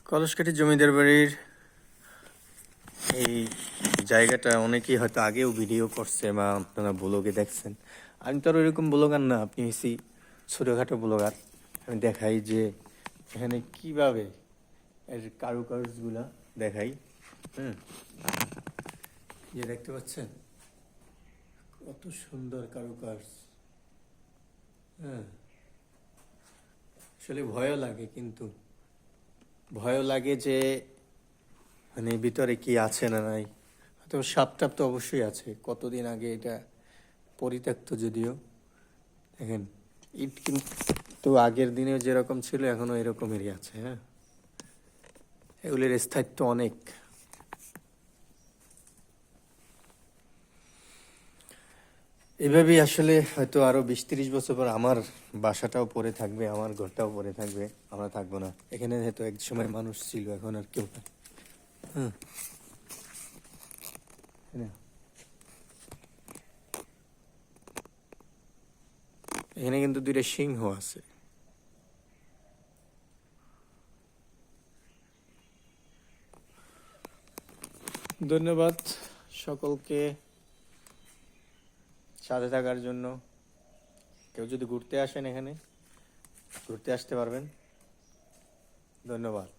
কলসকাঠি জমিদার বাড়ির এই জায়গাটা অনেকেই হয়তো আগেও ভিডিও করছে বা আপনারা ব্লগে দেখছেন। আমি তো আর ওইরকম ব্লগার না, আপনি হয়েছি ছোটোখাটো ব্লগার। আমি দেখাই যে এখানে কিভাবে এর কারুকার্যগুলা দেখাই। হুম, যে দেখতে পাচ্ছেন কত সুন্দর কারুকার্য। হ্যাঁ, আসলে ভয়ও লাগে, কিন্তু ভয়ও লাগে যে মানে ভিতরে কি আছে না নাই। তো সাপ টাপ তো অবশ্যই আছে, কতদিন আগে এটা পরিত্যক্ত যদিও। দেখেন ইট কিন্তু আগের দিনেও যেরকম ছিল এখনো এরকমেরই আছে। হ্যাঁ, এগুলির স্থায়িত্ব অনেক। এভাবেই আসলে হয়তো আরো 20-30 বছর পর আমার বাসাটাও পড়ে থাকবে, আমার ঘরটাও পড়ে থাকবে, আমরা থাকবো না এখানে। হয়তো এক সময় মানুষ ছিল, এখন আর কেউ না। হ্যাঁ, তাই না? এখানে কিন্তু দুইটা সিংহ আছে। ধন্যবাদ সকলকে সাথে থাকার জন্য। কেউ যদি ঘুরতে আসেন এখানে, ঘুরতে আসতে পারবেন। ধন্যবাদ।